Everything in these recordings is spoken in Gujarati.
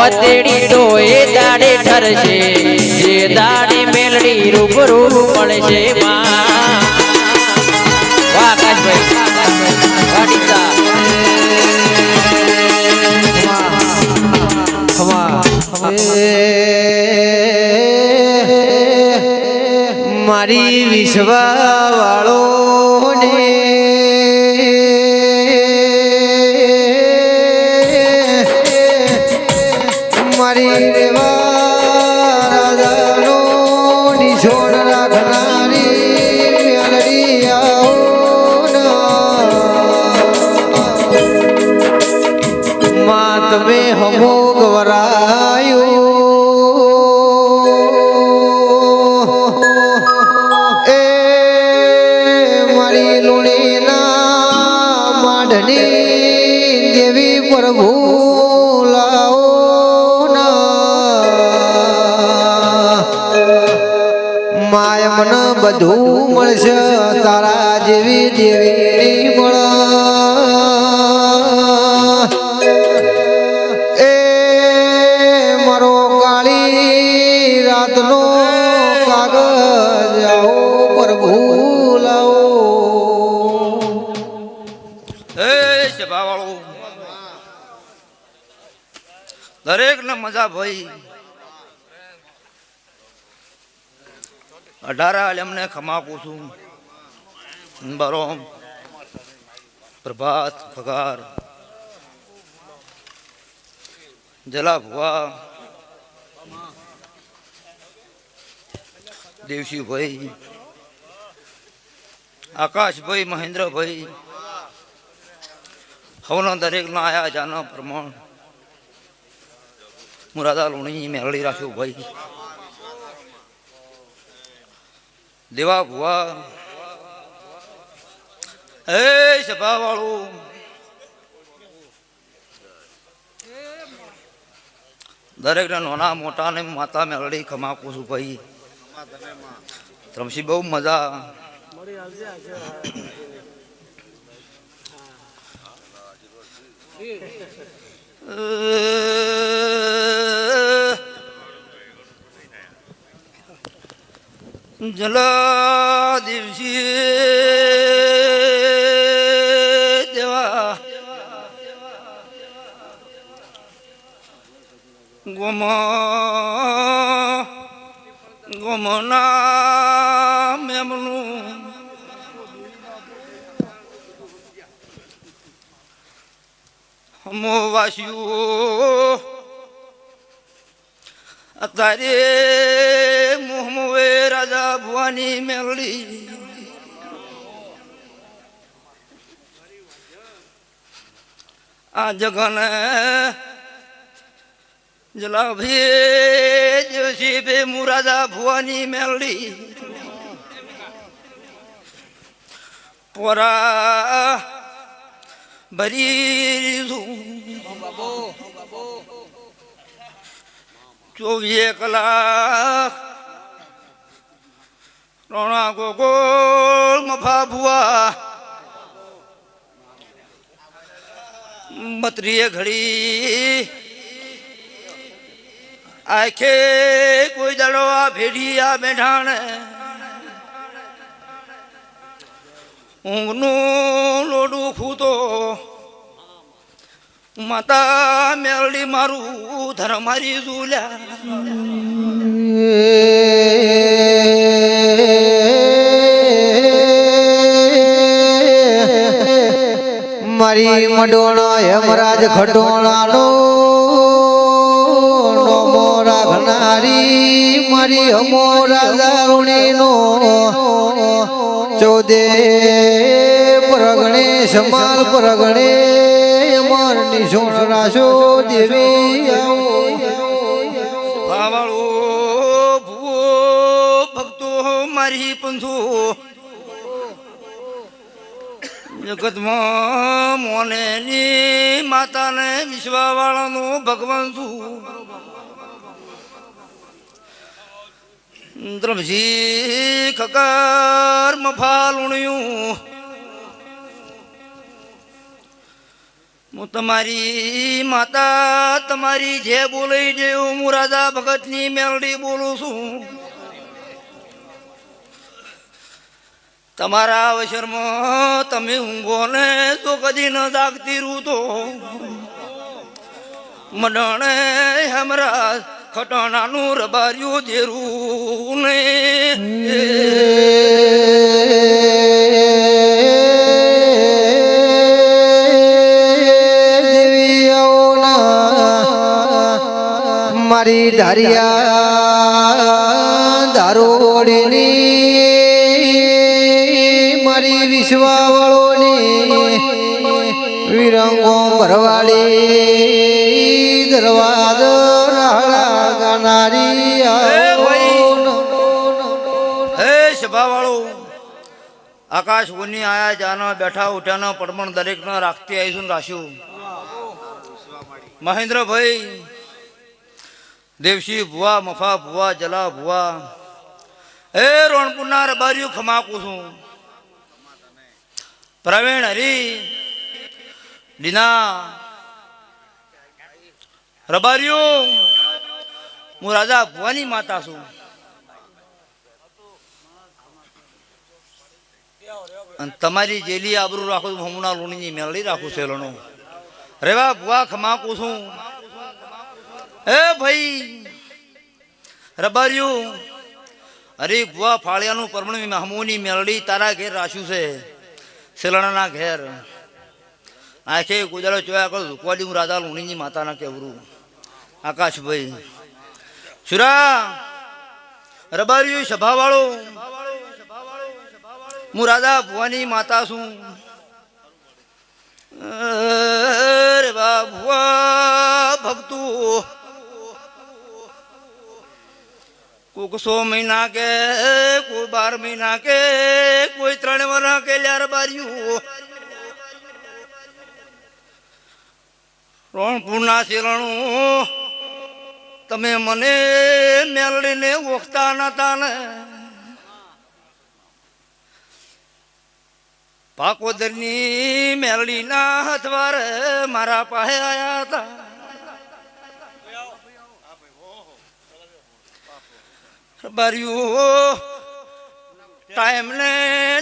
ઓતેડી તો એ દાડે ઠરશે જે દાડે મેલડી રૂબરૂ મળશે માં વાહ આકાશભાઈ વાડીસા મારી વિશ્વા વાળો ને મારી રેવા રાજાનો નિશોણ રાખનારી મેલડી આવો માં તમે હમો ગવરાયું દેવી પ્રભુ લાવો માય મન બધું મળશે તારા જેવી દેવી મળ એ મારો કાળી રાતનો કાગળ આવો પ્રભુ લાવો દરેક ને મજા ભાઈ 18 એમને ખમા પૂછું બરો પ્રભાત ફગાર જલા ભુવા દેવશીભાઈ આકાશભાઈ મહેન્દ્રભાઈ હવનો દરેક ના આયા જાના પ્રમાણ મુરાદા લુણી મેલડી રાખ્યું ભાઈ દેવા ભુવા એ સભા વાળું દરેક ને નાના મોટા ને માતા મેલડી ખમા પૂછું ભાઈ ત્રમશી બહુ મજા જલા દિવસી દેવા ગમના મેમનું હમો વાસ્યું અત્યારે મોહમવે રાજા ભુવાની મેલડી આ જગને જલાભી જોશી બે મુરાજા ભુવાની મેલડી પોરા ભરી 24 કલાક રોણા ગોગોળ મફા ભુવા 32 ઘડી આખે કોઈ દડો આ ભેડી આ બેઠાણે ઊંઘનું લોડું ખૂતો માતા મેલડી મારું ધર્મારી ઝૂલ્યા મારી મડોણો હેમરાજ ખટોણાનો નોમો રાખનારી મારી હમો રાજારુણીનો 14 પરગણે સમાલ પરગણે અમરની સોસરાશો દેવી ભાવાળો ભૂવો ભક્તો મારી પંથો જગતમાં મોનેની માતાને વિશ્વાવાળાનો ભગવાન છું દ્રમજી ખકર મફાલુણ્યું હું તમારી માતા તમારી જે બોલાઈ જેવું હું રાજા ભગતની મેલડી બોલું છું. તમારા અવસરમાં તમે ઊંઘો ને તો કદી ન જાગતી રૂ તો મડણે હમરા ખટાણાનું રબાર્યું દેરું ને મારી ધારિયા દારોડીની મારી વિશ્વાવળોની વિરંગો ભરવાડી દરવાજ રાહડા ગાનારી હે સભાવાળો આકાશ વની આયા જાનો બેઠા ઉઠાનો પડમણ દરેકને રાખતી આવીશું ને રાખ્યું. મહેન્દ્રભાઈ દેવશી ભુવા મફા ભુવા જલા ભુવા એ રોણપુરના રબારીયું ખમાકું છું. પ્રવીણ હરી લીના રબારીયું હું રાજા ભુવાની માતા છું. અને તમારી જેલી આબરૂ રાખું છું. હમણાં લુણીની મેળડી રાખું છે લણો રેવા ભુવા ખમાકું છું. એ ભાઈ રબાર્યું અરે ભુવા ફાળિયાનું પરમણ હમુની મેલડી તારા ઘેર રાખ્યું છે સેલણાના ઘેર આખે ગુજારો ચોયા કરું ઝુકવાડી હું રાધા લુણીની માતાના કેવરું. આકાશભાઈ સુરા રબાર્યું સભાવાળો હું રાધા ભુવાની માતા છું. અરે બા ભુવા ભક્તુ કોઈક 100 મહિના કે કોઈ 12 મહિના કે કોઈ 3 વર્ષ કે લ્યાર બાર્યું રોણપુરના શેરણું તમે મને મેલડીને ઓળખતા નતા ને પાકોદરની મેલડીના હથવાર મારા પાસે આયા હતા. બાર્યું ટાઈમ ને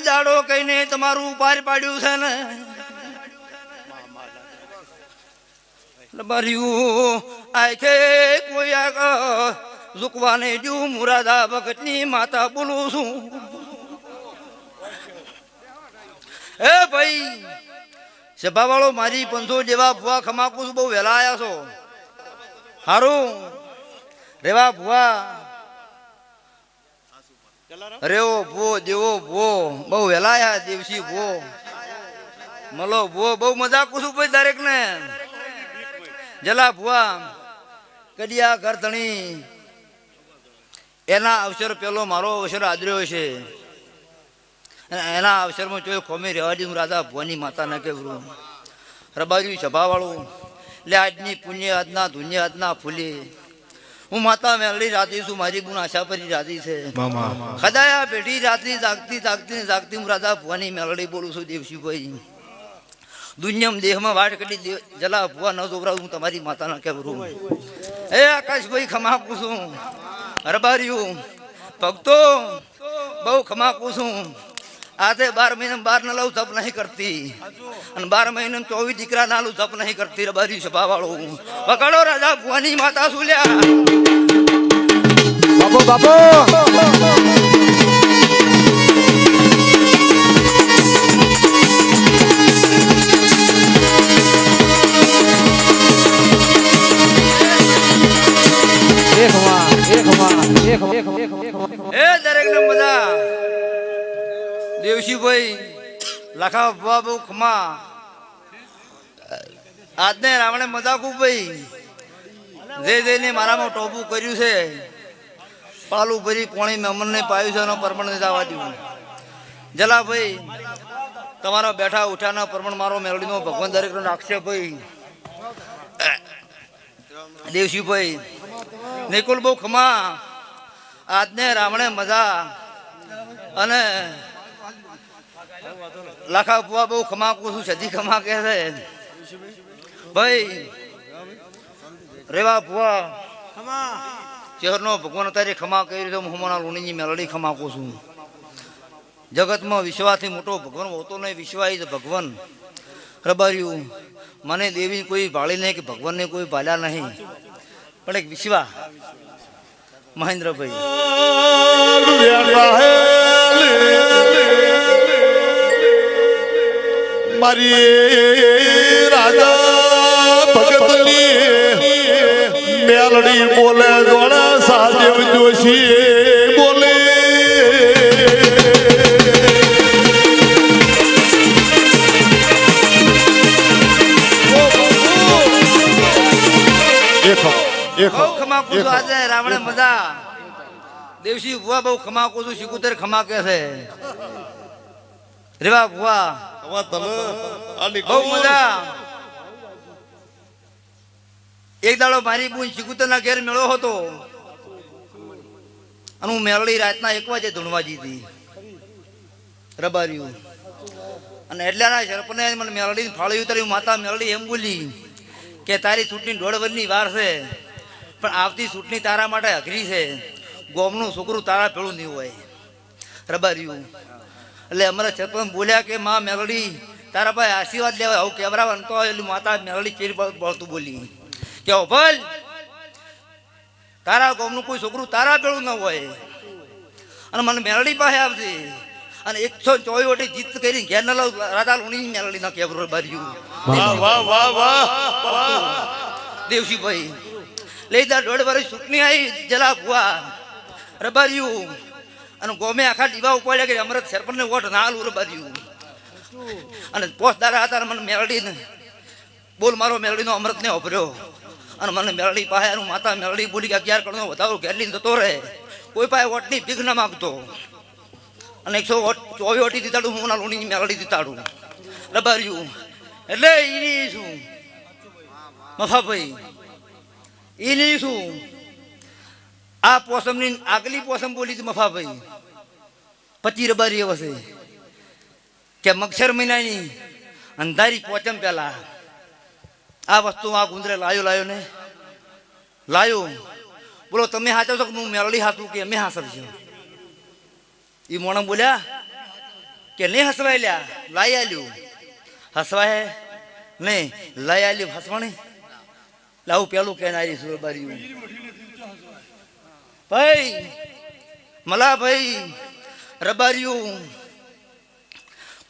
દાડો કહીને તમારું પાર પાડ્યું છે ને બાર્યું આખે કોઈ ઝુકવાને જો મુરાદા ભગતની માતા બોલું છું. એ ભાઈ સભાવાળો મારી 500 જેવા ભુવા ખમાકું છું. બહુ વહેલા આવ્યા છો. સારું રેવા ભુવા રેવો ભો દેવો ભો બહુ વહેલા આવ્યા. દેવસી ભો મલો ભો બહુ મજા કુશું ભાઈ દરેક ને. જલા ભુવા કડિયા કરતણી એના અવસર પેલો મારો અવસર આદર્યો છે. એના અવસરમાં જોયું ખોમી રેવાડી હું રાધા ભુવાની માતા ના કેવરું. રબારી સભાવાળું એટલે આજની પુણ્ય આજના ધુન્ય આજના ફૂલી હું માતા મેલડી રાતી છું. મારી બુન આશાપરી રાતી છે. ખદાયા પેઢી રાતી જાગતી જાગતી જાગતી હું રાધા ભુવાની મેલડી બોલું છું. દેવશીભાઈ દુનિયમ દેહમાં વાટ કરી જલા ભુવા ન જોવરાવું હું તમારી માતાના કેવરું. એ આકાશભાઈ ખમાકું છું. રબારીયું ભક્તો બહુ ખમાકું છું. આજે 12 મહિને 12 ન લઉં તપ નહીં કરતી અને 12 મહિને 24 દીકરા ના લઉં તપ નહીં કરતી. રબારી સભાવાળો પકડો રાજા ભુવાની માતા સુલ્યા. બાપો બાપો એ દરેક ને બધા દેવશીભાઈ લખા ભુવા બહુ ખમા આજને રાવણે મજા ખૂબ ભાઈ જે જેને મારામાં ટોપું કર્યું છે પાલું ભરી પોણી મેમનને પાયું છે એનો પરમણ જવા દઉં. જલાભાઈ તમારા બેઠા ઉઠાના પરમણ મારો મેલડીનો ભગવાન દરેકનો રાખશે ભાઈ. દેવશીભાઈ નિકુલ બહુ ખમા આજને રાવણે મજા અને લાખા ભુવા બહુ ખમાકું છું. સદી ખમા કહે છે ભાઈ રેવા ભુવા ચહેરનો ભગવાન તારે ખમા કરી રહ્યો હું મારા લુણીની મેલડી ખમાકું છું. જગતમાં વિશ્વાસથી મોટો ભગવાન હોતો નહીં, વિશ્વાસ ઇઝ ભગવાન. રબાર્યું મને દેવી કોઈ ભાળી નહીં કે ભગવાનને કોઈ ભાલ્યા નહીં, પણ એક વિશ્વાસ મહેન્દ્રભાઈ મારી રાજા ભગતની મેલડી બોલે જોડા સાદેવ જોશી બોલે બહુ ખમાકું છું આજે રાવણે મજા દેવસી ભુવા બહુ ખમાકું છું. શિકુતર ખમાકે છે રેવા ભુવા બહુ મજા. એક દાડો મારી બુન શિકુતર ના ઘેર મેળો હતો અને હું મેળડી રાતના 1 વાગે ધૂણવા જીતી રબાર્યું. અને એટલાના સરપંચે મને મેળડી ફાળી ઉતારી. માતા મેળડી એમ બોલી કે તારી ચૂંટણી 1.5 વર્ષની વાર છે, પણ આવતી ચૂંટણી તારા માટે અઘરી છે. ગોમનું છોકરું તારા પેલું નહીં હોય રબાર્યું. એટલે અમારા સરપંચ બોલ્યા કે માં મેલડી તારા પાસે આશીર્વાદ લેવા આવું કેવરાવાનું તો એટલે માતા મેલડી ચેરી બળતું બોલી કે ભલ તારા ગોમનું કોઈ છોકરું તારા પેલું ન હોય અને મને મેલડી પાસે આવશે અને 124 જીત કરીને ઘેર ન લાવ રાધા લુણી મેલડી ના કેવરો રબાર્યું. દેવસીભાઈ લઈ જા 1.5 વર્ષ ચૂંટણી આવી જલા ભુવા રબાર્યું. અને ગોમે આખા દીવા ઉપાડ્યા કે અમરત સરપંચને વોટ ના આલું રબાર્યું. અને પોસ્ટદારા હતા મને મેલડી બોલ મારો મેલડીનો અમૃતને ઓભર્યો અને મને મેલડી પાસે માતા મેલડી બોલી કે 11 કરોડનો વધારો ઘેર લઈને જતો રહે, કોઈ પાસે વોટની ભીખ ના માગતો. અને 124 વોટી દીતાડું હું ના લોણી મેલડી દીતાડું રબાર્યું. એટલે એની શું મફાભાઈ એની શું આ પોસમની આગલી પોસમ બોલી હતી મફાભાઈ 25 રબારી વસે કે મગસર મહિનાની અંધારી પોચમ પેલા આ વસ્તુ આ ગુંદરે લાયો ને લાયો. બોલો તમે હાચો છો કે હું મેલડી હાથું કે અમે હાસવશું? એ મોણા બોલ્યા કે નહીં હસવાય લ્યા લાઈ આલ્યું. હસવાય નહીં લાઈ આલ્યું હસવાણી લાવું પેલું કે નારી સુરબાર્યું. ભાઈ મલા ભાઈ રબાર્યું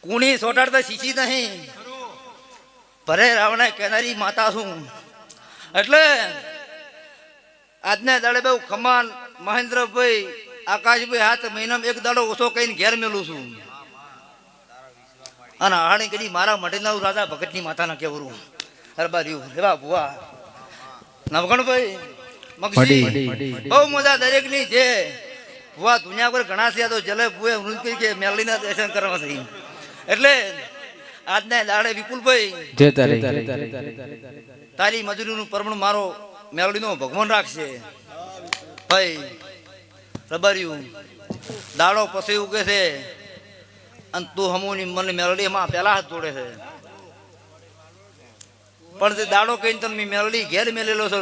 કુણી સોટાડતા શીશી નહીં ભરે રાવણા કેનારી માતા છું. એટલે આજના દાડે બહુ ખમાન મહેન્દ્રભાઈ આકાશભાઈ હાથ મહિનામાં 1 દાડો ઓછો કહીને ઘેર મેલું છું. અને હાણી કરી મારા મઢીના રાજા ભગતની માતાના કેવરું રબાર્યું. રેવા ભુવા નવગણભાઈ મગસી બહુ મજા દરેક ની છે. ભુવા દુનિયા પર ઘણા છે તો જલે ભુએ વૃંદ કે મેલડીના દર્શન કરવા છે. એટલે આજના દાડે વિપુલભાઈ તારી મજૂરીનું પરમણ મારો મેલડીનો ભગવાન રાખશે. ભાઈ રબાર્યું દાડો પછી ઉગે છે અને તું હમુની મને મેલડીમાં પેલા હાથ જોડે છે, પણ તે દાડો કહીને તમે મેલડી ઘેર મેલેલો છો,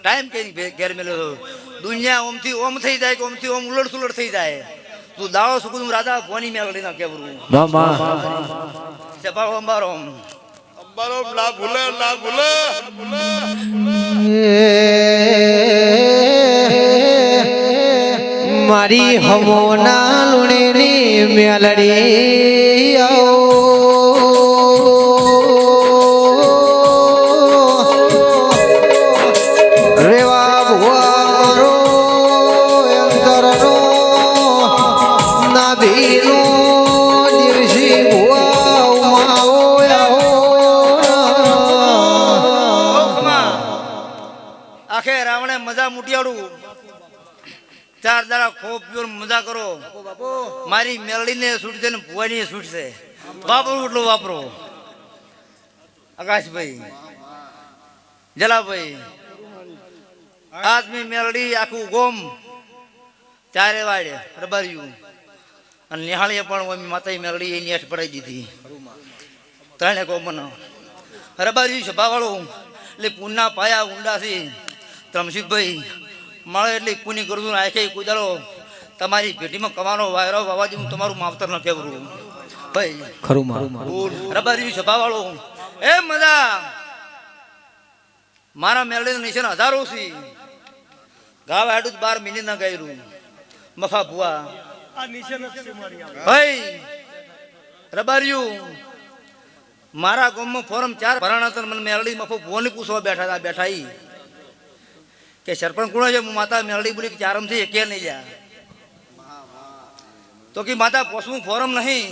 ટાઈમ કઈ ઘેર મેલેલો છો. દુનિયા ઓમથી ઓમ થઈ જાય કે ઓમથી ઓમ ઉલટ સુલટ થઈ જાય. તું દાડો સુકું રાધા ભવાની મેલડી ના કેવરું સભાળો અંબારો ના ભૂલે ના ભૂલે મારી હમોના લુણીની મેલડી રેવા ભુવારો અંતરનો નાભીનો દિવસી ભુવા ઉમાઓ આખે રાવણે મજા મુટિયાડું 4 દાડા ખોપ પીઓ મજા કરો. મારી મેલડીને છૂટશે ને ભુવાની છૂટશે. વાપરો એટલું વાપરો. આકાશભાઈ જલાભાઈ આદમી મેલડી આખું ગોમ ચારે વાડે રબાર્યું. અને નિહાળીએ પણ માતા મેલડી એની હેઠ પડાવી દીધી. 3 ગોમનો રબાર્યું સભાવાળું એટલે પુણ્યના પાયા ઊંડા છે. ત્રમશીભાઈ મળે એટલે પુણ્ય કરું છું આખે કુદારો તમારી પેટીમાં કમાનો વાયરો વાવાજી હું તમારું માવતર ન કેવરું ભાઈ ખરું મારું રબારી સભાવાળો એ મજા મારા મેલડીનું નિશાન હજારો છે. ગાવ હાડું 12 મિનિટ ના ગાયરું મફા ભુવા ભાઈ રબારીયું મારા ગામમાં ફોરમ 4 ભરાણા હતા. મને મેલડી મફો ભુવાની પૂછવા બેઠા ઈ કે સરપંચ કોણ છે? હું માતા મેલડી બોલી કે ચારમ થી કે નહીં જા તો કે માતા પોસવું ફોરમ નહીં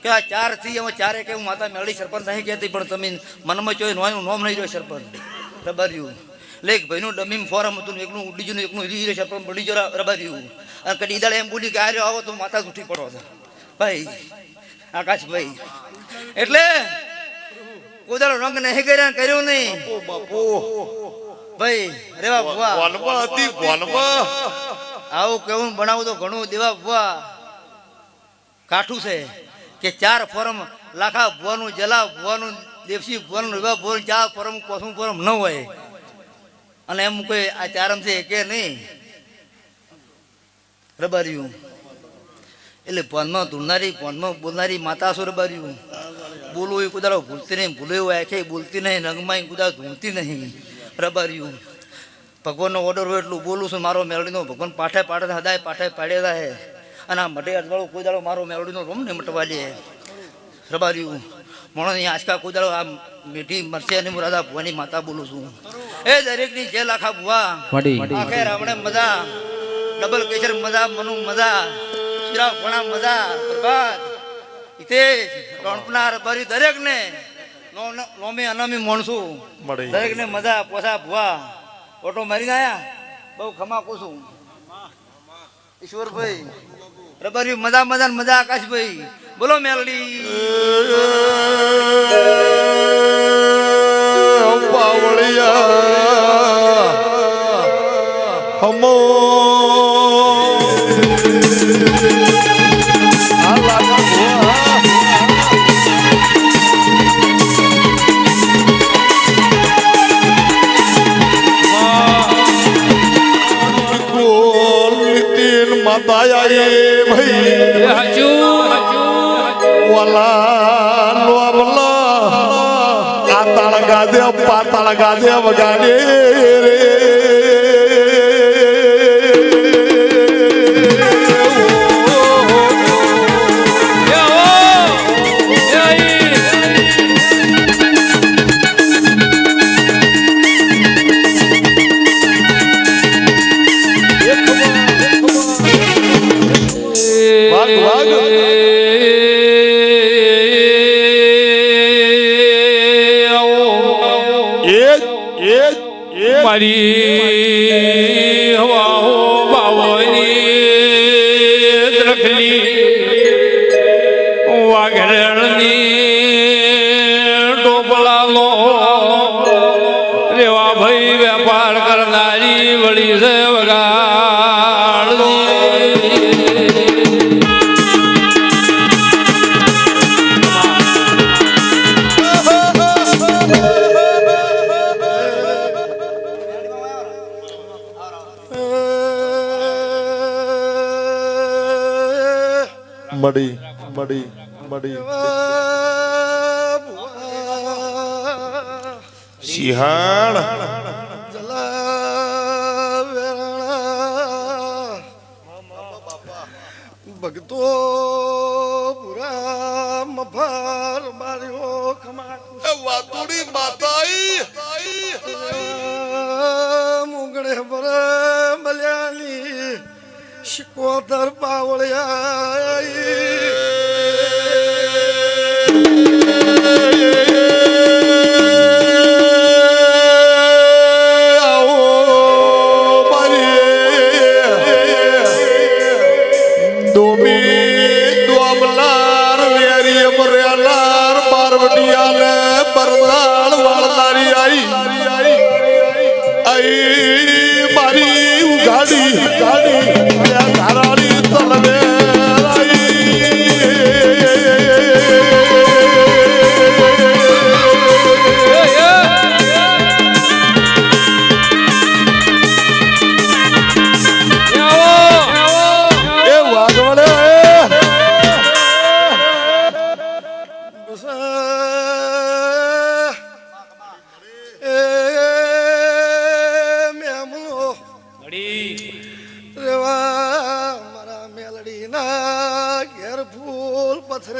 કે આ 4 થી અમે 4 કે હું માતા મેલડી સરપંચ નહીં કહેતી પણ તમે મનમાં ચોય નોનું નોમ નહીં રહ્યો સરપંચ રબાર્યું લેખ ભાઈનું ડમીમ ફોરમ હતું એકનું ઉડીજું એકનું હીરી સરપંચ બળી જો રબાર્યું અને કદી દાડે એમ બોલી કે આ આવો તો માતા જ ઉઠી પડો ભાઈ આકાશભાઈ એટલે કોદાળો રંગ નહીં કર્યો નહીં ભાઈ રેવા ભુવા આવું કેવું બનાવું તો ઘણું દેવા ભુવા કાઠું છે કે 4 ફોરમ લાખા ભુવાનું જલા ભુવાનું દેવસી ભુવાનું રેવા ભુવાનું 4 ફોરમ કોસું ફોરમ ન હોય અને એમ કોઈ આ ચારમ છે કે નહીં રબાર્યું એટલે પોનમાં ધૂળનારી પોનમાં બોલનારી માતા છો રબાર્યું બોલવું એ કુદાડો ભૂલતી નહીં ભૂલે એવું આખે બોલતી નહીં રંગમાં કુદાડો ધૂળતી નહીં રબાર્યું ભગવાનનો ઓર્ડર હોય એટલું બોલું છું. મારો મેલડીનો ભગવાન પાઠે પાડે હદાય પાઠે પાડેલા હે અને આ મઢે અજવાળો કોઈ દાડો મારો મેલડીનો રોમ ને મટવા લે રબાર્યું મોણોની આજકા કોઈ દાડો આ મીઠી મરશે અને હું રાધા ભુવાની માતા બોલું છું. એ દરેકની જે લાખા ભુવા આખે રાવણે મજા ડબલ કેસર મજા મનુ મજા શિરા ઘણા મજા પ્રભાત હિતેશ રણપના રબારી દરેકને નોમે અનામી મોણસું દરેકને મજા પોસા ભુવા ઓટો મારીને આયા બહુ ખમાકું છું ઈશ્વરભાઈ રબારી મજા મજા ને મજા આકાશભાઈ બોલો મેલડી હમો માતા ભાઈ વાલા લોબલા આતાળ ગાદે પાતાળ ગાદે વગાડે રે મારી હવાઓ બાવની દ્રખની વાઘરણની ટોપલાનો રેવા ભાઈ વેપાર કરનારી વળી છે વગાડ મડી મડી મડી સિંહાણ ભગતો પુરા મફાર માર્યો વાતુડી માતાઈ મુગડે પર બલ્યાની શિકોતર પાવળિયા બરનાળ વાળનારી આઈ મારી ઉઘાડી ધારાળી તલવે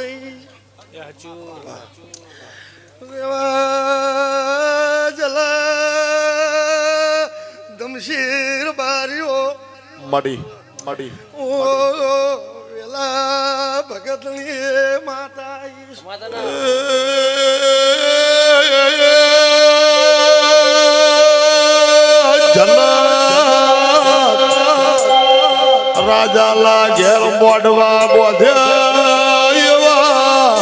રહી રેવા જલા દમશીર બારીઓ મડી મડી ઓ વેલા ભગતની માતા રાજા લા ઘેર મોઢવા બોધ્યા એવા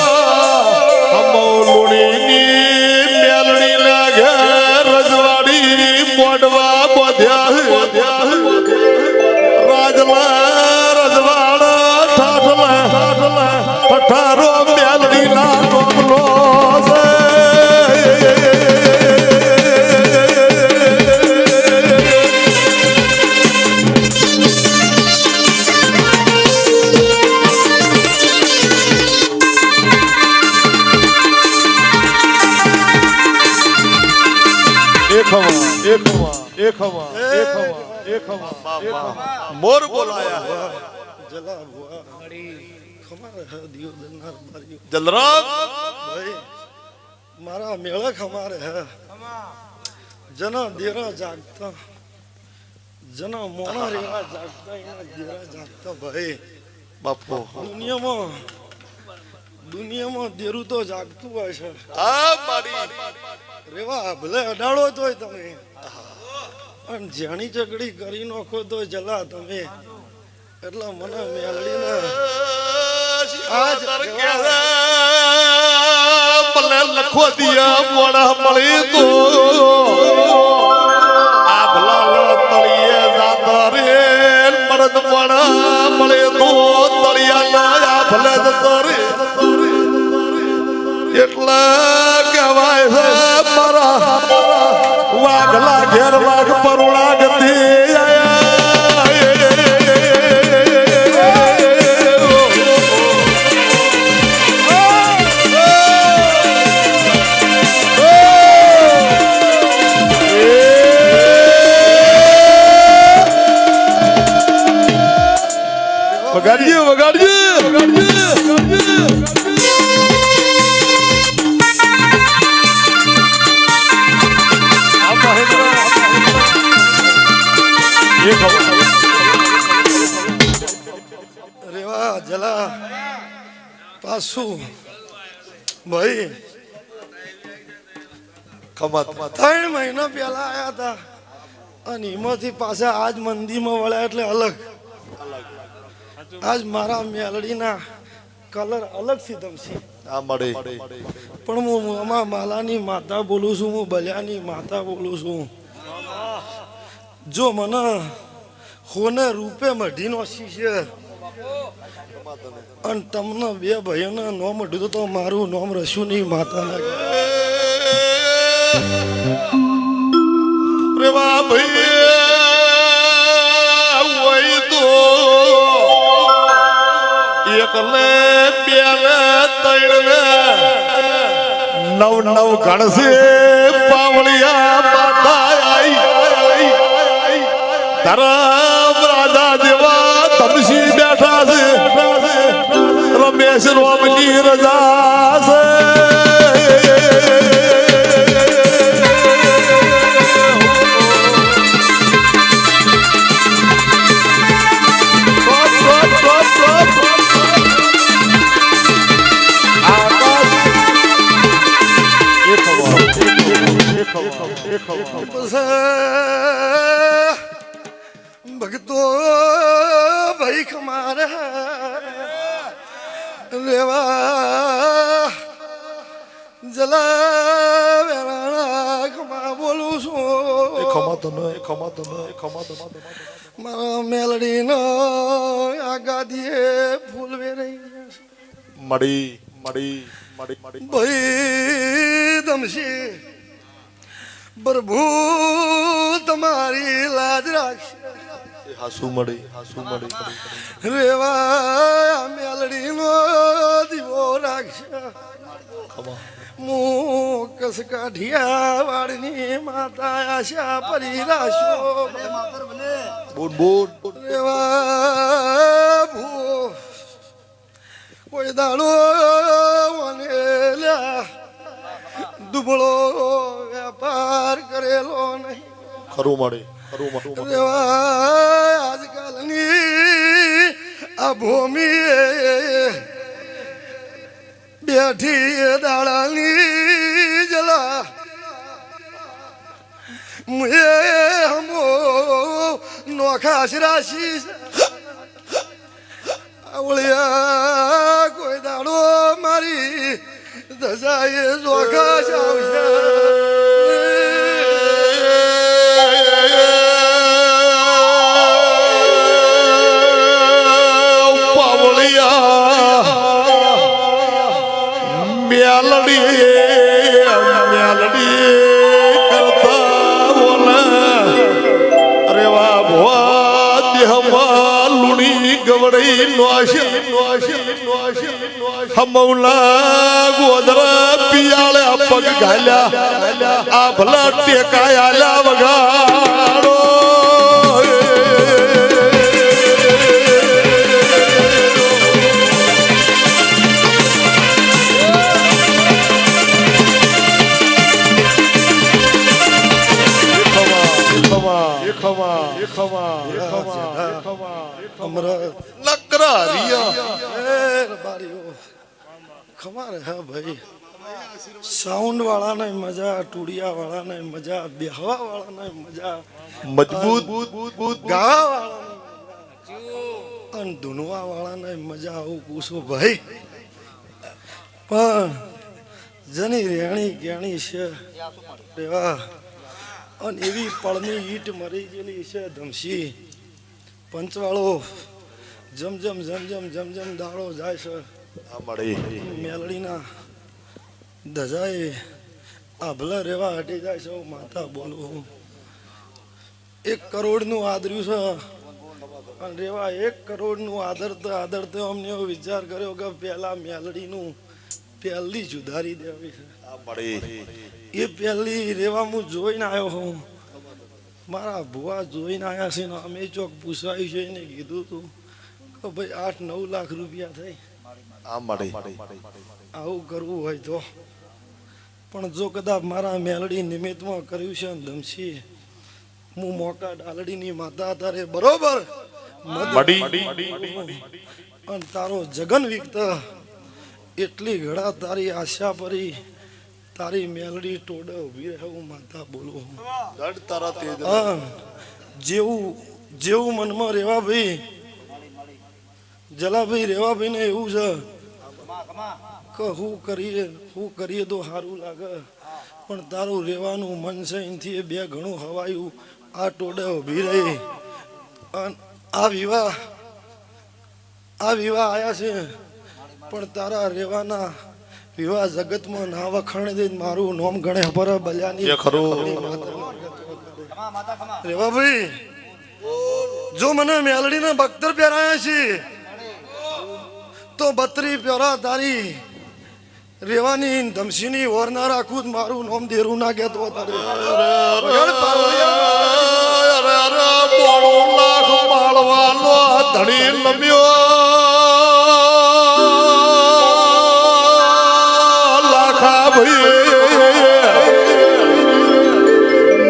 અમોલુણીની મેલડી ના ઘેર રજવાડી મોઢવા બોધ્યા રાજલા રજવાડા ઠાઠલા પઠારો મેલડી ના ટોપલો મોર બોલાયા જલા ભુવા ખમારે હે દિયો દન્નાર બારીઓ જલરામ ભાઈ મારા મેળક હમારે હે જના દેરા જાગતા જના મોણા રેવા જાગતા એના દેરા જાગતા ભાઈ બાપુ દુનિયામાં દેરું તો જાગતું હોય છે આ મારી રેવા ભલે અડાડો તોય તમે અને જાણી ચકડી કરી નાખો તો જલા તમે એટલે મને મેલડીને આજ ભલે લખો દિયા મોડા મળી તો આ ભલા તળિયે જાતા રે મરદ મોડા મળે તો તળિયા આ ભલે જતો રે એટલા કહેવાય છે મારા વાઘલા ઘેર વાઘ પરુણા ગતિ વગાડજે વગાડજે રેવા જલા પાછું ભાઈ ખમત 3 મહિના પહેલા આયા હતા અને એમાંથી પાછા આજ મંદિરમાં વળ્યા એટલે અલગ આજ મારા મેલડીના કલર અલગ થી તમસી આ મળે પણ હું આમાં માલાની માતા બોલું છું હું બલ્યાની માતા બોલું છું જો મને હોને રૂપે મઢીનો શિષ્ય અને તમને બે ભાઈઓને નોમ અઢું તો મારું નોમ રશું માતાના રેવા ભાઈ હોય તો એકલે બેલે તૈણને નવ નવ ગણસે પાવળિયા માતા આઈ ધરમ રાજા જેવા તમસી બેઠા છે રમેશ રોમની રજા છે ભગતો ભાઈ ખમારે રેવા જલા વેરાણા ખમા બોલું છું મારા મેલડીનો આ ગાદીએ ફૂલ વેરાઈ મડી મડી મડી મડી ભાઈ તમશી પ્રભુ તમારી લાજ રાખશે હાસુ મડી રેવા મેલડીનો દીવો રાખશે મુકસ કાઢિયા વાળની માતા આશા પરી રાશો બોલ બોલ રેવા ભૂ કોઈ દાડો મને લ્યા દુબળો વેપાર કરેલો નહીં. ખરું મળે ખરું મળે રેવા આજકાલની આ ભૂમિ બેઠી દાડાની જલા મુએ હમો નોખા રાશી આવળિયા કોઈ દાડો મારી દશાએ નોખા આવશે. હમલા ગોદરા પિયાળ્યા પગ ઘાલ્યા આ ભલા ટેકાયા વગાડો ખબર હે ભાઈ સાઉન્ડ વાળાને મજા ટુડિયા વાળાને મજા બેહવા વાળાને મજા મજબૂત ગાવા વાળાને અને ધૂનવા વાળાને મજા આવું પૂછું ભાઈ પણ જેની રેણી ગેણી છે રેવા અને એવી પળની ઈટ મરી ગયેલી છે ધમસી પંચવાળો જમ જમ જમ જમ જમ જમ દાડો જાય છે મેલડીના ધજાએ આભલા રેવા હટી જાય છે. માતા બોલું 1 કરોડનું આદર્યું છે અને રેવા 1 કરોડનું આદરતો અમને એવો વિચાર કર્યો કે પહેલા મેલડીનું પહેલી સુધારી દેવી છે. એ પહેલી રેવા હું જોઈને આવ્યો હું મારા ભુવા જોઈને આવ્યા છે ને અમે ચોક પૂછવાયું છે એને કીધું તું કે ભાઈ 8-9 લાખ રૂપિયા થઈ આવું કરવું હોય તો. પણ જો કદાચ મારા મેલડી નિમિત્તમાં કર્યું છે ધમસી હું મોકા ડાલડીની માતા તારે બરોબર અને તારો જગન વિકત એટલી ઘડા તારી આશા પરી તારી મેલડી ટોડે ઉભી રહે હું માતા બોલું. જેવું મનમાં રેવા ભાઈ જલાભાઈ રેવાભાઈ ને એવું છે કે હું કરીએ તો સારું લાગે પણ તારું રેવાનું મન છે એનાથી 2 ઘણું હવાયું આ ટોડે ઉભી રહી આ વિવાહ આયા છે પણ તારા રેવાના વિવાહ જગતમાં ના વખાણે દે મારું નામ ગણે પર બલ્યાની રેવાભાઈ જો મને મેલડીના બખ્તર પહેરાયા છે તો 32 પ્યોરા તારી રેવાની ધમસીની ઓર ના રાખું મારું નામ દેરું ના કહેતો ધણી લમ્યો લાખા ભાઈ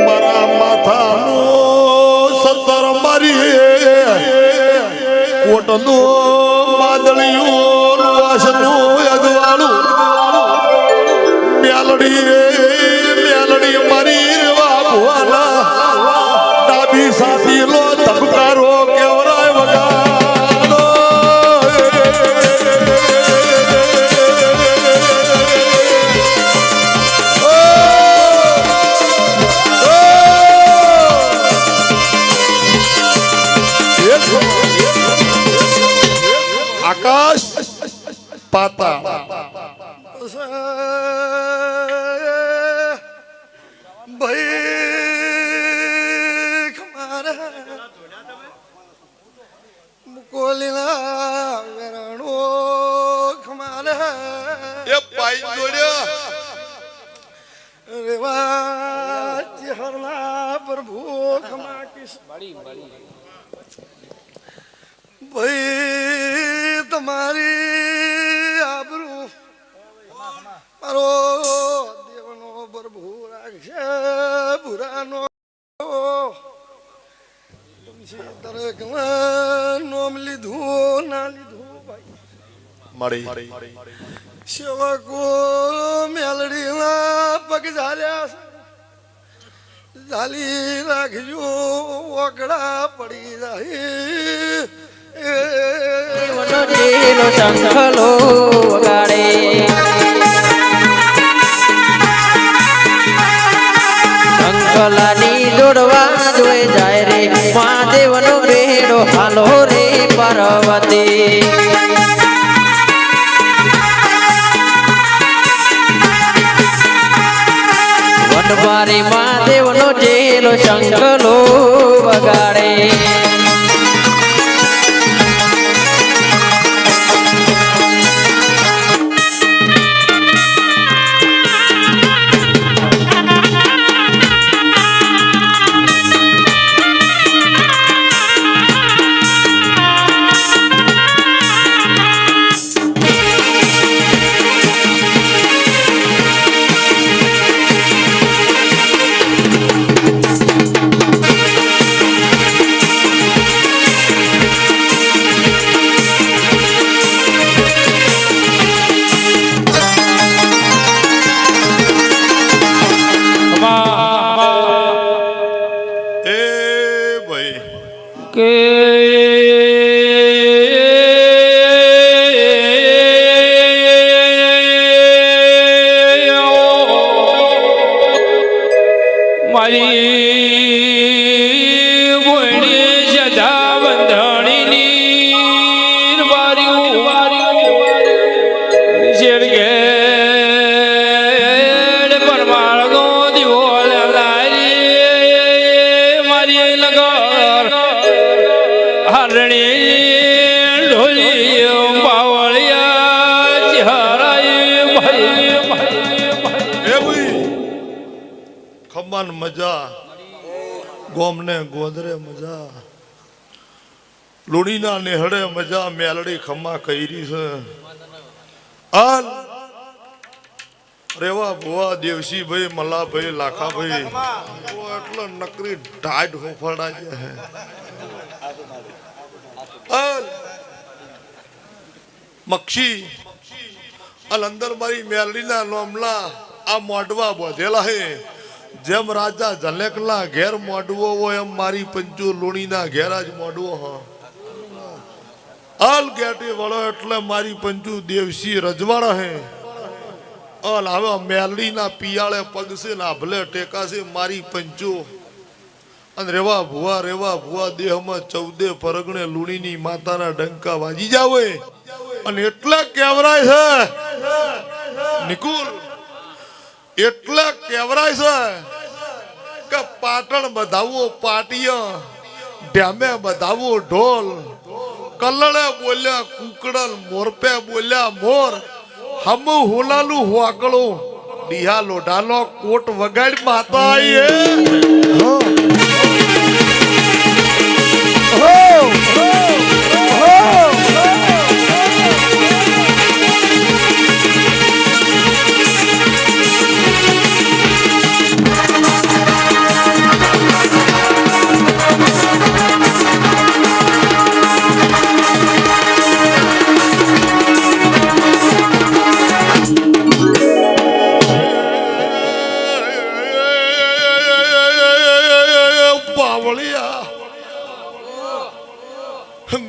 મારા માથાનું 17 મારી કોટનું માદળિયું વાસનું અગવાળું મેલડી મારી ભુવાના ડાબી સાથી લો ધબકારો કેવરાય વગાડો આકાશ પાતા ભાઈ ખમારા મુકોલીના વેરાણો ખમારા એ પાઈ જોડ્યો રેવા ચહરના પ્રભુ ખમા કિસ ભાઈ તમારી આબરૂ મારો દેવનો પ્રભુ રાખશે ભૂરાનો દરેક નોમ લીધું ના લીધું ભાઈ મળી સેવકો મેલડીમાં પગ ઝાલ્યા ઝાલી રાખજો ઓકડા પડી જાય દેવનો જેલો શંખલો વગાડે શંખલાની જોડવા જોઈ જાય રે મહાદેવનો બેડો હાલો રે પાર્વતી વનવારી મહાદેવનો જેલો શંખલો વગાડે એ ભાઈ કે મારી બોયડી સદા બંધણીની વાર્યું શેરગેડ પરમાળનો દીવો લારી મારી લગર હરણી ઢોલી બાવળિયા ચહેરાઈ ભાઈ એ ભાઈ ખમ્માન મજા ગોમને ગોદરે મજા લુણીના નેહડે મજા મેલડી ખમ્મા કઈરી છે હાલ રેવા ભુવા દેવસીભાઈ મલ્લાભાઈ લાખાભાઈ એટલે નકરી ઢાઢ હોફાડા છે હાલ મક્ષી અલ અંદર મારી મેલડીના નોમલા આ મોઢવા બોધેલા હે જેમ રાજા જલેકલા ઘેર મોઢવો હોય એમ મારી પંચુ લુણીના ઘેર જ મોઢવો હ હાલ ગેટી વળો એટલે મારી પંચુ દેવસી રજવાડા હે અલ હવે મેલડીના પિયાળે પગસે ના ભલે ટેકાશે મારી પંચુ અને રેવા ભુવા દેહમાં 14 પરગણે લુણીની માતાના ડંકા વાજી જાવે અને એટલા કેવરાય છે નિકુલ એટલા કેવરાય છે કે પાટણ બધાવો પાટિયા ઢેમે બધાવો ઢોલ કલ્લડે બોલ્યા કુકડલ મોરપે બોલ્યા મોર હમ હોલાલું હોકળું ડીહા લોઢાનો કોટ વગાડ માતા આઈ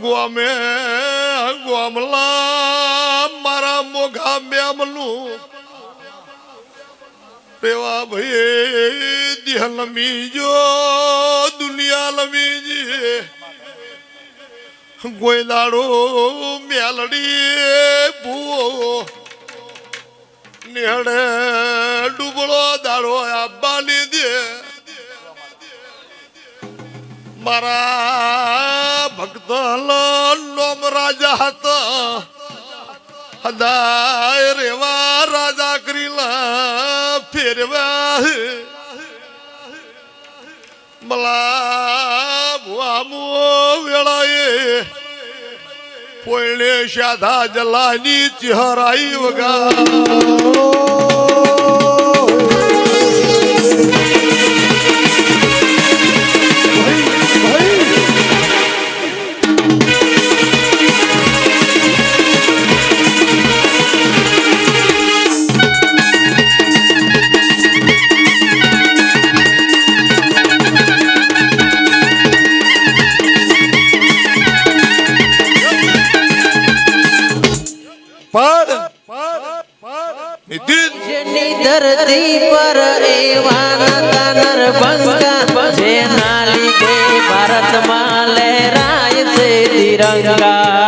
ગોમે ગોમલા મારા મોઘા મેમલું રેવા ભાઈ દિહ લમી જો દુનિયા લમી જી ગોયદાડો મેલડી ભૂ નેહડે ડૂબળો દાડો આબાની દે મારા ભક્ત નોમ રાજા હતા હદાય રેવા રાજા કરીલા ફેરવા મલા ભુઆમો વેળાએ પોયણે શાધા જલાની ચહેરાઈ વગા જેની ધરતી પર એવા નતા નરભંગા જેના લીધે ભારતમાં લહેરાય છે તિરંગા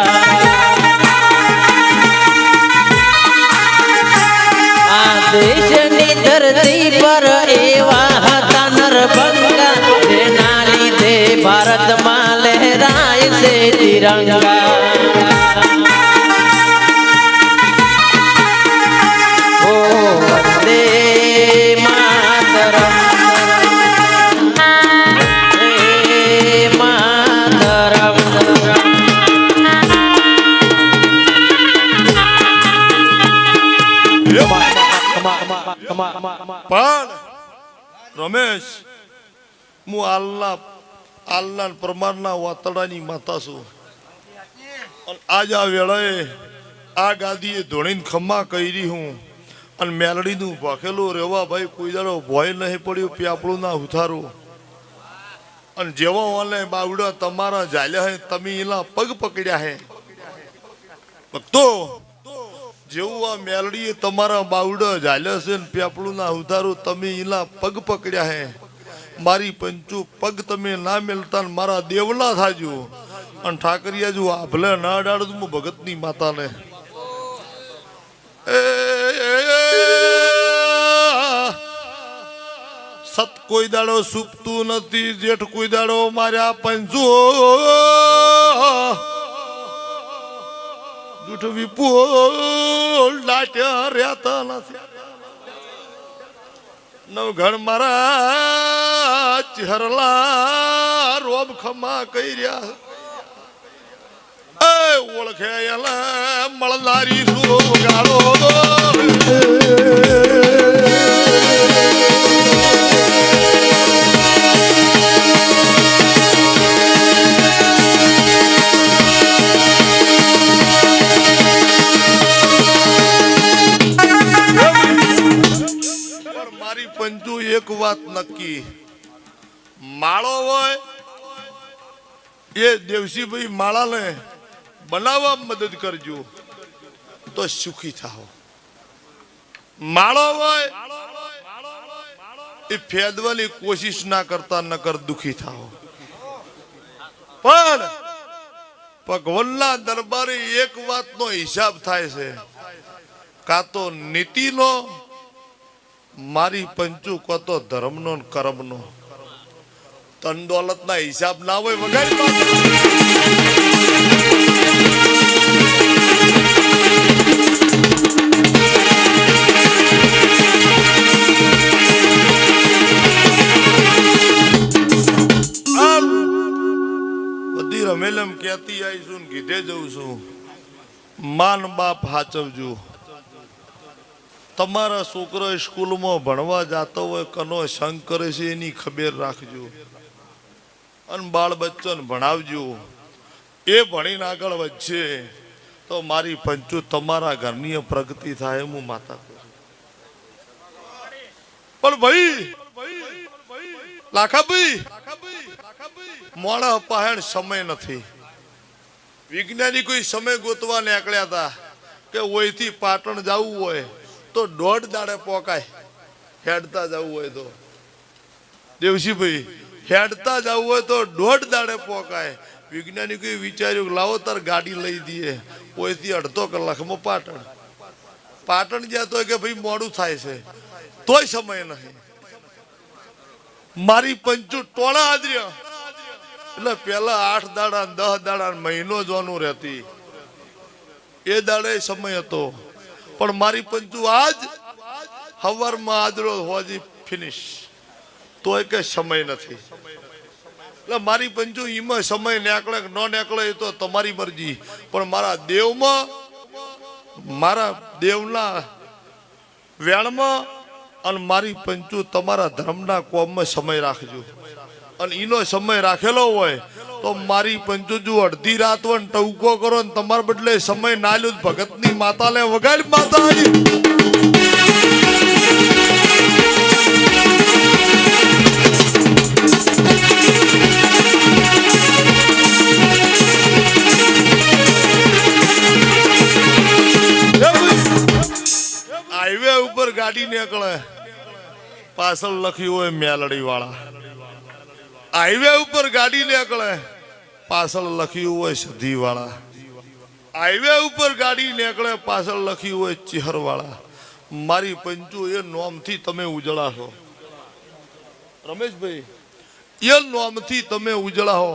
આ દેશની ધરતી પર એવા હતા નરભંગા જેના લીધે ભારતમાં લહેરાય છે તિરંગા પણ રમેશ હું આલના પ્રમાણના વાતડાની માતા છું અને આજ આ વેળાએ આ ગાદીએ ધોળીને ખમ્મા કરી હું અને મેલડીનું ભાખેલું રેવા ભાઈ કોઈ દાડો ભોય નહીં પડ્યું પ્યાપડું ના ઉથારું અને જેવા વાલે બાવડા તમારા ઝાલ્યા હે તમે એના પગ પકડ્યા હે તો જેવું આ મેલડીએ તમારા બાવડા ઝાલ્યા છે ને પ્યાપડું ના ઉતારું તમે એના પગ પકડ્યા હે મારી પંચુ પગ તમે ના મેલતા ને મારા દેવલા થાજો અને ઠાકરિયા જો આભલે ના ડાળું હું ભગતની માતાને સત કોઈ દાડો સુપતું નથી જેઠ કોઈ દાડો માર્યા પંચુ જૂઠ વિપુલ લાટ્યા રહેતા નથી નવઘણ મારા ચહેરલા રોબ ખમા કહી રહ્યા ઓળખે એલા મળનારી શું ગાળો મારી પંચુ એક વાત નક્કી માળો હોય એ દેવસીભાઈ માળાને બનાવવા મદદ કરજો તો સુખી થાઓ માળો હોય એ ફેદવાની કોશિશ ના કરતા નકર દુખી થાઓ પણ ભગવાનના દરબારે એક વાતનો હિસાબ થાય છે કાં તો નીતિનો મારી પંચુ કતો ધર્મનો કર્મનો તન દોલતના હિસાબ ના હોય વગર બધી રમેલમ કહેતી આવીશું ને કીધે જઉં છું માન બાપ હાચવજો તમારા છોકરો સ્કૂલમાં ભણવા જતો હોય કનો સંગ કરે છે એની ખબર રાખજો અને બાળ બચ્ચોને ભણાવજો એ ભણીને આગળ વધશે તો મારી પંચુ તમારા ઘરની પ્રગતિ થાય હું માતા પણ ભાઈ લાખાભાઈ મોડા પહેણ સમય નથી વિજ્ઞાની કોઈ સમય ગોતવા નીકળ્યા હતા કે ઓયથી પાટણ જવું હોય તો 1.5 દાડે પોકાય હેડતા જવું હોય તો દેવસીભાઈ હેડતા જવું હોય તો 1.5 દાડે પોકાય વૈજ્ઞાનિકોએ વિચાર્યું લાવો તાર ગાડી લઈ દઈએ ઓયથી 1/2 કલાકમાં પાટણ જ્યાં તો કે ભાઈ મોડું થાય છે તોય સમય નહીં મારી પંચુ ટોળા આદર્યા એટલે પેલા 8 દાડા 10 દાડા મહિનો જોવાનું રહેતી એ દાડે સમય હતો પણ મારી પંચુ આજ હવારમાં આદરો હોજી ફિનિશ તોય કે સમય નથી એટલે મારી પંચુ ઈમાં સમય નીકળે કે ન નીકળે એ તો તમારી મરજી, પણ મારા દેવમાં, મારા દેવના વેણમાં અને મારી પંચુ તમારા ધર્મના કોમમાં સમય રાખજો. અને એનો સમય રાખેલો હોય તો મારી પંચુ જો અડધી રાત હોય ને ટવકો કરો ને તમારા બદલે સમય ના લ્યો, ભગતની માતાને વગાડ માતા આવી. હાઈવે ઉપર ગાડી નીકળે, પાછળ લખ્યું હોય મેલડી વાળા. હાઈવે ઉપર ગાડી નીકળે, પાછળ લખ્યું હોય સધી વાળા. હાઈવે ઉપર ગાડી નીકળે, પાછળ લખ્યું હોય ચિહર વાળા. મારી પંચુ એ નોમથી તમે ઉજળા છો રમેશભાઈ, એ નોમથી તમે ઉજળા હો.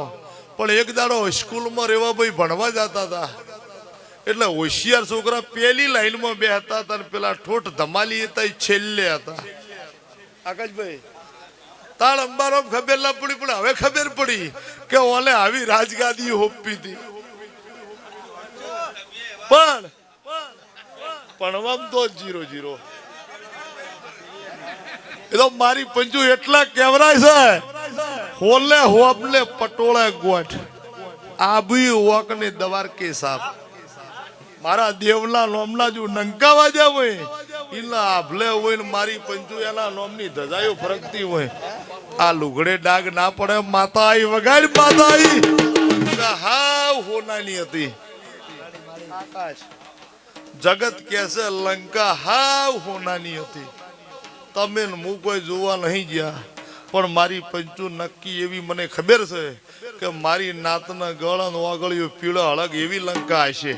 પણ એક દાડો સ્કૂલમાં રેવા ભાઈ ભણવા જતા હતા, એટલે હોશિયાર છોકરા પેલી લાઈનમાં બેહતા હતા, પેલા ઠોઠ ધમાલી હતા એ છેલ્લે હતા. આકાશભાઈ તાળ અંબારો ખબર ના પડી, પણ હવે ખબર પડી કે ઓલે આવી રાજગાદી હોપી હતી. પણ ભણવામાં તો 0-0. એ તો મારી પંચુ એટલા કેવરાય છે, હોલે હોપલે પટોળે ગોઠ આબી વોકને દવાર કે સાપ. મારા દેવના નોમના જો નંકાવા જાય હોય એના આભલે હોય ને મારી પંચુ એના નોમની ધજાયો ફરકતી હોય. આ લુગડે ડાગ ના પડે માતા આઈ વગાડ માતા આઈ. હાવ હોનાની હતી. આકાશ જગત કેસે લંકા હાવ હોનાની હતી. તમે હું કોઈ જોવા નહીં ગયા, પણ મારી પંચુ નક્કી એવી મને ખબર છે કે મારી નાતના ગળા ઓગળ્યો પીળો અળગ એવી લંકા હશે.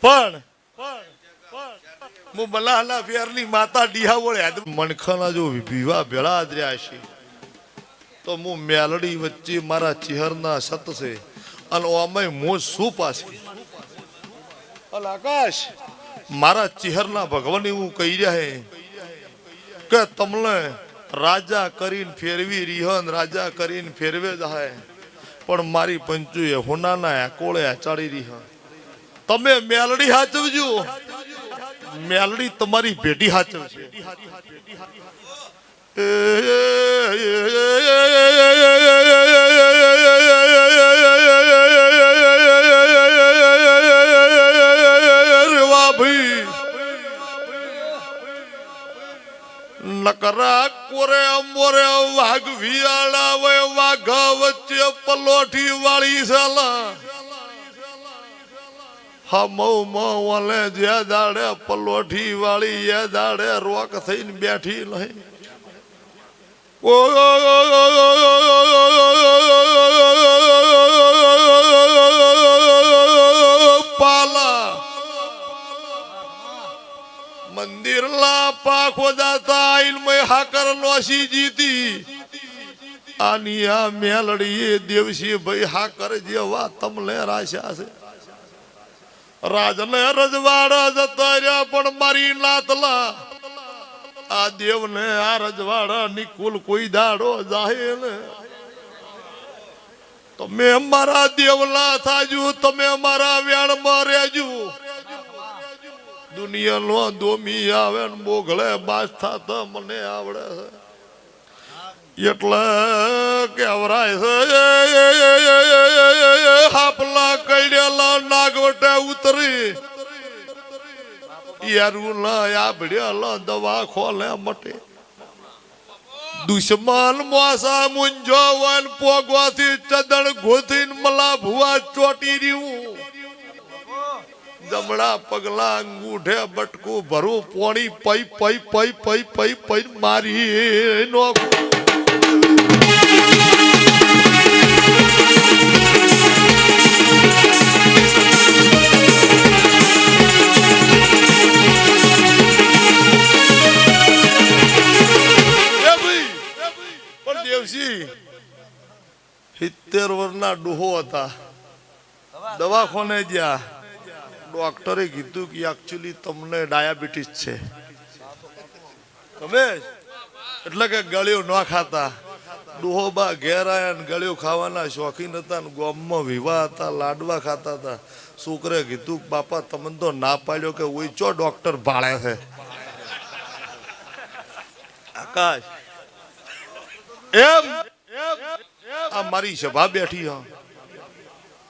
પણ હું મલાહના ફેરની માતા ડીહા વળે મણખાના જો વિવાહ ભેળા આદર્યા છે, તો હું મેલડી વચ્ચે મારા ચિહરના સત છે અને આમાં હું શું પાછી. અને આકાશ મારા ચિહરના ભગવાન હું કહી રહ્યા કે તમને રાજા કરીને ફેરવી રીહન, રાજા કરીને ફેરવે જાય, પણ મારી પંચુએ હોનાના કોળે ચાડી રીહન. તમે મેલડી હાચવજો, મેલડી તમારી ભેટી હાચવશે. નકરા કોરે મોરે વાઘ વિયાળા વે વાઘા વચ્ચે પલોઠી વાળી સાલા. હમો મોલે જે દાડે પલોઠી વાળી એ દાડે રોક થઈને બેઠી નહીં. ઓ પાલા મંદિર લા પાખો દાતા આઈલ મે હાકર લોસી જીતી. આની આ મેલડી દેવસી ભાઈ હાકર જેવા તમને રાશા છે. રાજને રજવાડા જતા રહ્યા, પણ મારી નાતલા આ દેવને આ રજવાડા ની કુલ કોઈ દાડો જાહે ને. તમે મારા દેવલા થાજુ, તમે મારા વ્યાણમાં રહેજો. દુનિયાનો દોમી આવે ને મોગળે બાસ થતા મને આવડે છે, એટલે કેવરાય છે હાપલા કઈડેલા નાગવટે ઉતરી યારું ના આબડેલા દવા ખોલે મટે. દુશ્મન મોસા મુંજો વન પોગવાથી ચદણ ગોથીન મલા ભુવા ચોટી રહ્યું. જમણા પગલા અંગૂઠે બટકું ભરું પોણી પઈ પઈ પઈ પઈ પઈ પઈ મારી નોખું. પણ દેવસી 70 વર્ષના ડોહો હતા, દવાખાને ગયા. ડોક્ટરે કીધું કે એકચ્યુઅલી તમને ડાયાબિટીસ છે. તમે એટલે કે ગળ્યું ન ખાતા, ડોહોબા ઘેર આયા ને ગળ્યો ખાવાના શોખીન હતા ને ગામમાં વિવાહ હતા, લાડવા ખાતા હતા. છોકરે કીધું બાપા તમને તો ના પાડ્યો કે ઓય ચો ડોક્ટર ભાળે છે. આકાશ એમ આ મારી સભા બેઠી હા.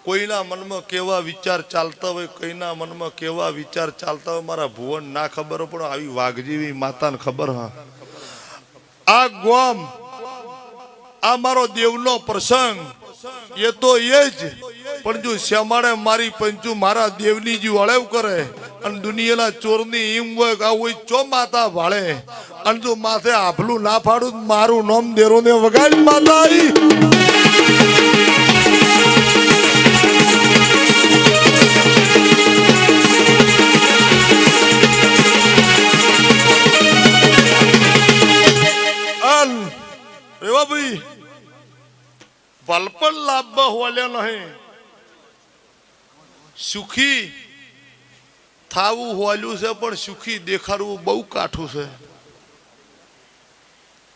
કોઈના મનમાં કેવા વિચાર ચાલતા હોય, કોઈના મનમાં કેવા વિચાર ચાલતા હોય મારા ભુવન ના ખબર હોય, પણ આવી વાઘજીવી માતાને ખબર હા. આ ગોમ આ મારો દેવનો પ્રસંગ એ તો એ જ, પણ જો શ્યામાળે મારી પંચુ મારા દેવની જે વળેવ કરે અને દુનિયાના ચોરની ઈમ હોય આ હોય ચો માતા ભાળે અને જો માથે આભલું ના ફાડું મારું નામ દેરો ને વગાડ માતા આવી. રેવા ભાઈ પલપલ લાભ હોલ્યા નહીં, સુખી થાવું હોલ્યું છે પણ સુખી દેખાડવું બહુ કાઠું છે.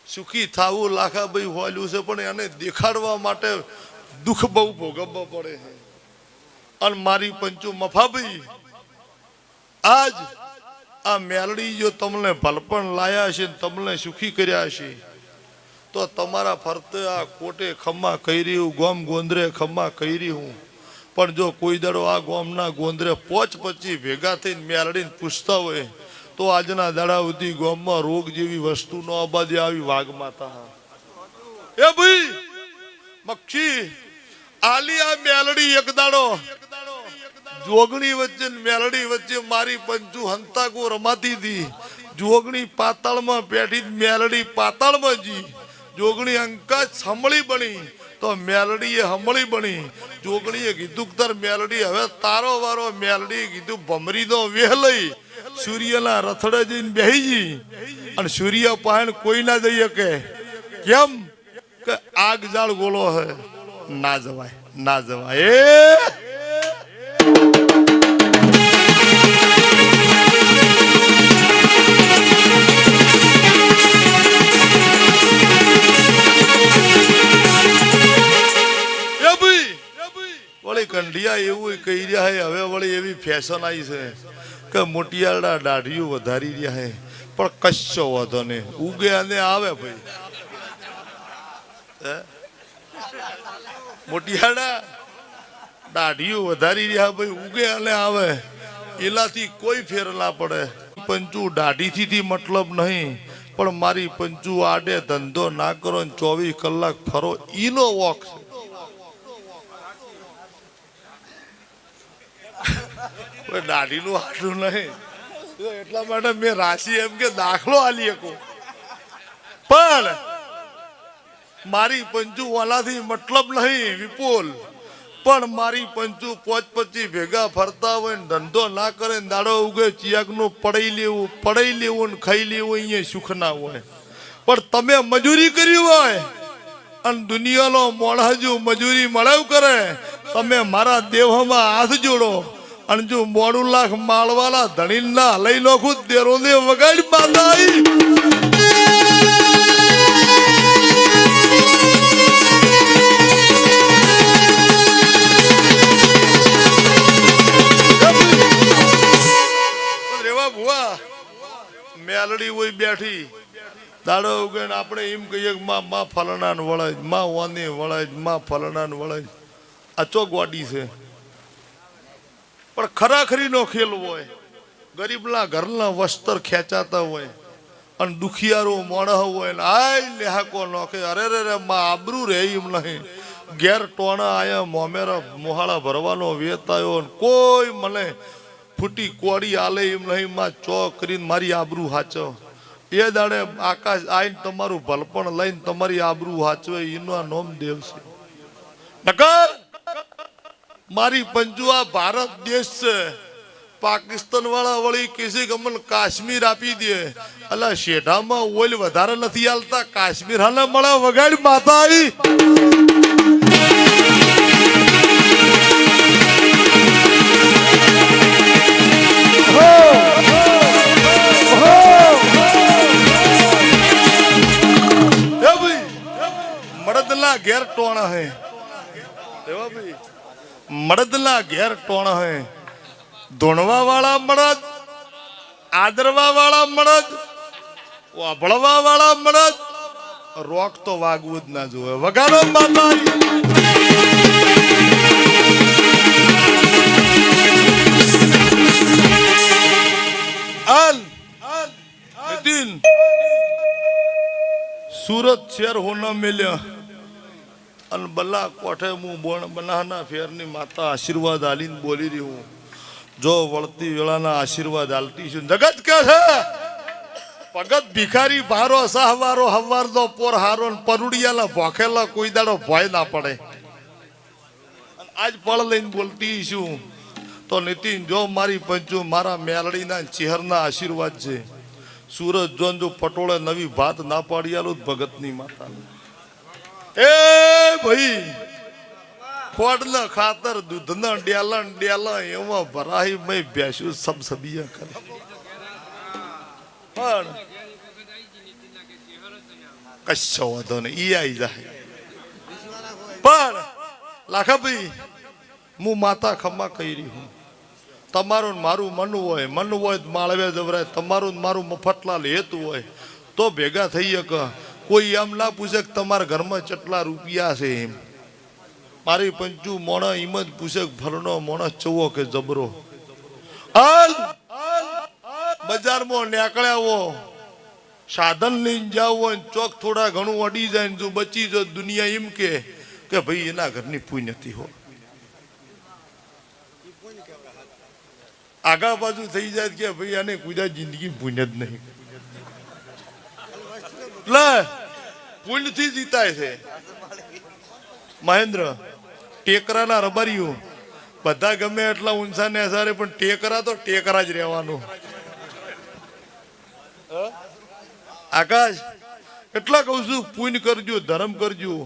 સુખી થાવું લાખાભાઈ હોલ્યું છે પણ એને દેખાડવા માટે દુઃખ બહુ ભોગવવા પડે છે. અને મારી પંચુ મફાભાઈ આજ આ મેલડી જો તમને ભલપણ લાયા છે, તમને સુખી કર્યા છે, તો તમારા ફરતે આ કોટે ખમ્મા કહી રહ્યું, ગોમ ગોંદરે ખમ્મા કહી રહ્યું. પણ જો કોઈ દાડો આ ગોમના ગોંદરે પોચ પછી ભેગા થઈને મેલડીને પૂછતા હોય તો આજના દાડા સુધી ગોમમાં રોગ જેવી વસ્તુ નો અબાજે આવી વાઘ માતા. એ ભાઈ મક્ષી આલી આ મેલડી એક દાડો જોગણી વચ્ચે મેલડી વચ્ચે મારી પંચુ હંતાકો રમાતી હતી. જોગણી પાતાળમાં બેઠી, મેલડી પાતાળમાં જી. જોગણી અંકા હમળી બની તો મેલડી એ હમળી બની. જોગણીએ કીધું તાર મેલડી હવે તારો વારો. મેલડી કીધું ભમરી નો વેહ લઈ સૂર્યના રથડે જઈને બેહી જી અને સૂર્ય પાહણ કોઈ ના જઈ શકે. કેમ કે આગ જાળ ગોલો હે, ના જવાય ના જવાય. વળી કંઢિયા એવું કહી રહ્યા હે હવે વળી એવી ફેશન આવી છે કે મોટિયાળા દાઢીઓ વધારી રહ્યા હે, પણ કશો વાંધો નહીં, ઉગે અને આવે ભાઈ. મોટિયાળા દાઢીઓ વધારી રહ્યા ભાઈ, ઉગે અને આવે, એનાથી કોઈ ફેર ના પડે. પંચુ દાઢીથી મતલબ નહીં, પણ મારી પંચુ આડે ધંધો ના કરો ને 24 કલાક ફરો ઈનો વોક છે. દાઢી નું હાડું નહીં, એટલા માટે મેં રાશિ એમ કે દાખલો આલી શકો. પણ મારી પંચુ વાલાથી મતલબ નહીં વિપુલ, પણ મારી પંચુ પોચ પછી ભેગા ફરતા હોય ને ધંધો ના કરે ને દાડો ઉગે ચિયાક નું પડાઈ લેવું ને ખાઈ લેવું અહીંયા સુખ ના હોય. પણ તમે મજૂરી કરી હોય અને દુનિયાનો મોણહજુ મજૂરી મળેવ કરે, તમે મારા દેવમાં હાથ જોડો અને જો મોડું લાખ માળવાલા ધણી ના લઈ નોખું દેરો ને વગાડ માતા. રેવા ભુવા મેલડી હોય બેઠી દાડો ઉગે આપણે એમ કહીએ કે માં ફલણા ને વળાય, માં ઓની વળાય, માં ફલણા ને વળાય. આ ચોગવાડી છે, પણ ખરાખરીનો ખેલ હોય. ગરીબના ઘરના વસ્ત્ર ખેંચાતા હોય અને દુખિયારો મોણહ હોય ને આય લેહાકો નોખે. અરે રે માં આબરૂ રે એમ નહીં. ઘેર ટોણા આયા મોમેરા મોહાળા ભરવાનો વેત આવ્યો ને કોઈ મને ફૂટી કોડી આલે એમ નહીં. માં ચોક કરીને મારી આબરૂ હાચો. એ દાડે આકાશ આઈને તમારું ભલપણ લઈને તમારી આબરૂ હાચવે એનો નોમ દેવ છે. નકર મારી પંચુ આ ભારત દેશ છે, પાકિસ્તાન વાળા વળી કેસી ગમન કાશ્મીર આપી દે. અલા શેઢામાં ઓઇલ વધારે નથી હાલતા, કાશ્મીર હાલે મળે વગાડ માતા આવી. ઘેર ટોણા હે એવા ભાઈ મડદના ઘેર ટોણા હે ધોણવા વાળા મડદ આદરવા વાળા મડદ વાભળવા વાળા મડદ રોક તો વાગવું જ ના જોવે વગાડો માતાજી नितिन सूरत शहर होना मिल्या अन बल्ला कोठे मुंह बोण बनाना फेरनी माता आशीर्वाद आलीन बोली रही हूँ जो वळती वेळाना आशीर्वाद आलती छे जगत के है भगत भिखारी भारो सहवारो हवार दो पोर हारो परुडियाला भोखेला कोई दाड़ो भय ना पड़े आज पड़ लईन बोलती छू तो नितिन जो मारी पंचू मारा मेलडीना चेहरना आशीर्वाद छे सूरज जोन जो पटोळे नवी भात ना पाड़ी आलो भगतनी माता ए भाई खोडना खातर दूधना डेला एवा भराई में बेसू सब सबिया करे पण कशो वांधो नहीं ई आई जाए पण लाखा भाई मु माता खम्मा कही रही हूँ तमारू मारू मन होय माळवे जवराय तमारू मारू मफतलाल हेतु होय तो भेगा थई एक कोई एम ना पूछे कि तमार घर में चटला रुपया से मारी पंचू मोणा हिम्मत पूछे भरनो मोणा चवो के जबरो आल बाजार में निकळ्या वो साधन लईने जाओ चौक थोड़ा घणु अडी जाए जो बची जो दुनिया एम के भाई एना घरनी पुण्यती हो आगा बाजू थी जाए कि भाई आने कुदा जिंदगी पुण्य नहीं पुण्य थी जीता है महेंद्र टेकरा ना रबारियो बधा गमे એટલા ઊંચા ને આધારે પણ ટેકરા તો ટેકરા જ રહેવાનો આકાશ એટલા કહું છું પુણ્ય કરજો ધર્મ કરજો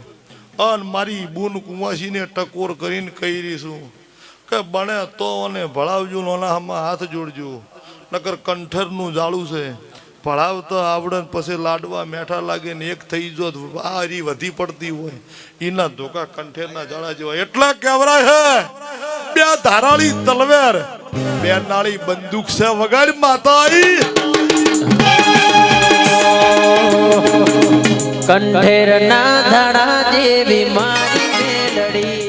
અન મારી બૂન કુંવાસીને ટકોર કરીને કહી રહી છું કે બને તો અને ભળાવજો લોનામાં હાથ જોડજો નકર કંઠરનું જાળું છે ભળાવતા આવડે પછી લાડવા મેઠા લાગે ને એક થઈ જો આ રી વધી પડતી હોય એના ધોકા કંઠેરના જાળા જેવા એટલા કેવરાય છે બે ધારાળી તલવાર બે નાળી બંદૂક છે વગાડ માતા आई કંઠેર ના ધાડા જેવી મારી મેલડી